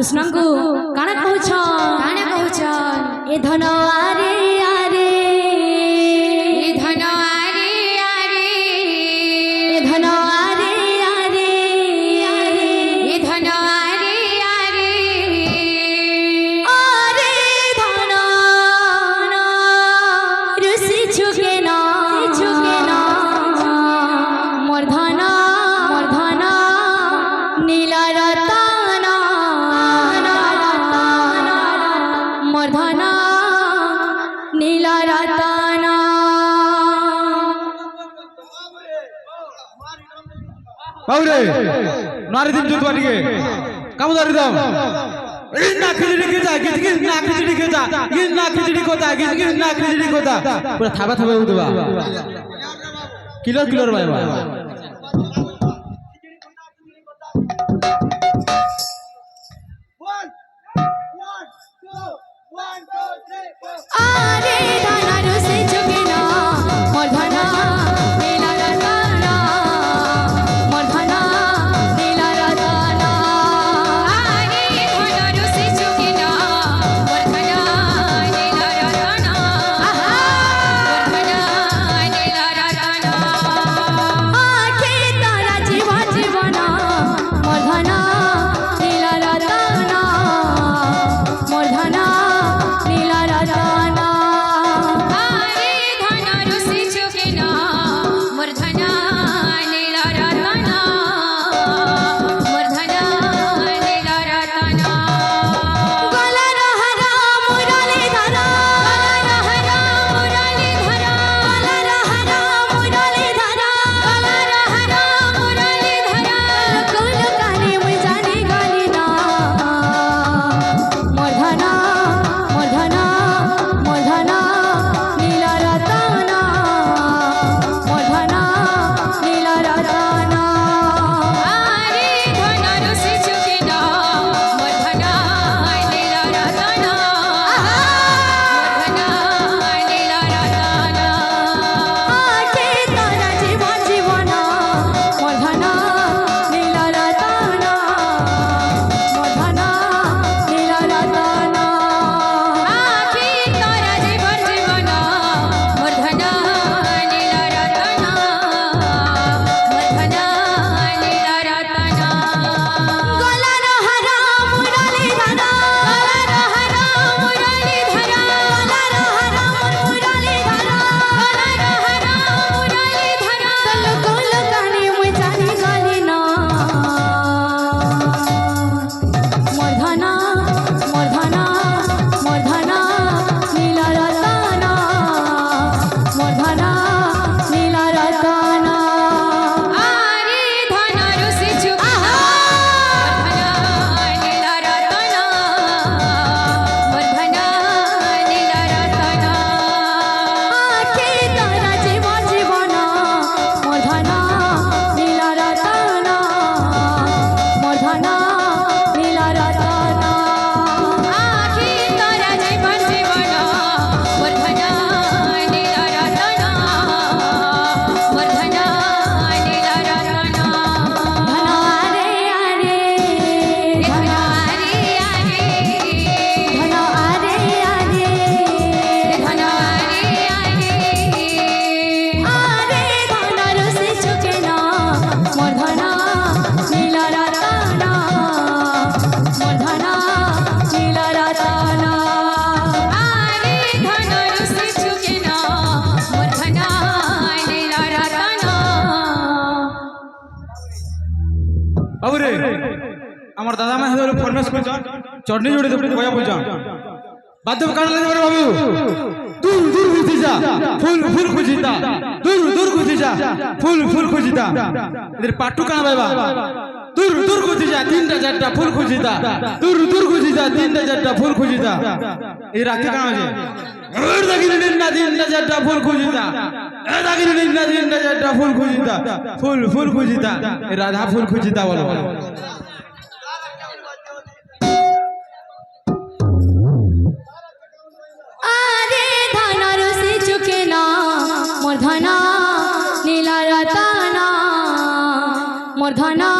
कृष्णଙ୍କୁ କାଣା କହୁଛ ଏ ଧନ ଆରେ ଆରେ ଏ ଧନ ଆରେ ଆରେ ଏ ଧନ ଆରେ ଆରେ ଏ ଧନ ଆରେ ଆରେ ଆରେ ଧନ ऋषि झुके ना मोर धन नीला रतन मोर धन नीला रतन बाबरे नारी दिन जुतवा टिके काम दारी दाम ना खिचड़ी खेता किस ना खिचड़ी खेता किस ना खिचड़ी कोता किस ना खिचड़ी कोता पूरा थाबा थाबा उतवा किलर भाई आरे धना ऋषि झुके ना मोर धना नीला रतन मोर धना नीला रतन आरे धना ऋषि झुके ना मोर धना नीला रतन मोर धना नीला रतन आखे तारा जीवन मोर धना नीला रतन मोर धना नीला रतन आरे धना ऋषि झुके ना मोर धना नीला रतन मोर धना नीला रतन गला रहरा मुरली धरा गला रहरा मुरली धरा गला रहरा मुरली धरा गला रहरा मुरली धरा कुल काने मुई जानी गाली ना मोर धना नीला रतन मोर धना नीला रतन आरे धना ऋषि झुके ना मोर धना नीला रतन मोर धना नीला रतन आखे तारा जीवन मोर धना नीला रतन मोर धना नीला रतन आखे तारा जीवन मोर धना नीला रतन मोर धना नीला रतन गला रहरा मुरली धरा गला रहरा मुरली धरा गला रहरा मुरली धरा गला रहरा मुरली धरा कुल काने मुई जानी गाली ना मोर धना नीला रतन मोर धना नीला रतन आरे धना ऋषि झुके ना मोर धना नीला रतन मोर धना नीला रतन आखे तारा जीवन मोर धना नीला रतन मोर धना नीला रतन आखे तारा जीवन मोर धना नीला रतन मोर धना नीला रतन धना आरे आरे धना आरे आरे धना आरे आरे धना आरे आरे आरे धना ऋषि झुके ना मोर धना नीला रतन मोर धना नीला रतन आरे धना ऋषि झुके ना मोर धना नीला रतन बाबरे আমার দাদা মা হেদরে ফরমাস কইছ চটনি জুড়ে দেব কয়া কইছ বাদ্য কান লাগে বাবু দূর দূর খুঁজি যা ফুল খুঁজিতা দূর খুঁজি যা ফুল খুঁজিতা এদের পাট্টু কানা বাবা দূর খুঁজি যা তিনটা চারটা ফুল খুঁজিতা দূর খুঁজি যা তিনটা চারটা ফুল খুঁজিতা এই রাখতে কানা আছে ওর দাগিনি তিনটা চারটা ফুল খুঁজিতা এ দাগিনি তিনটা চারটা ফুল খুঁজিতা ফুল খুঁজিতা এই রাধা ফুল খুঁজিতা বলো आरे धना ऋषि झुके ना मोर धना नीला रतन मोर धना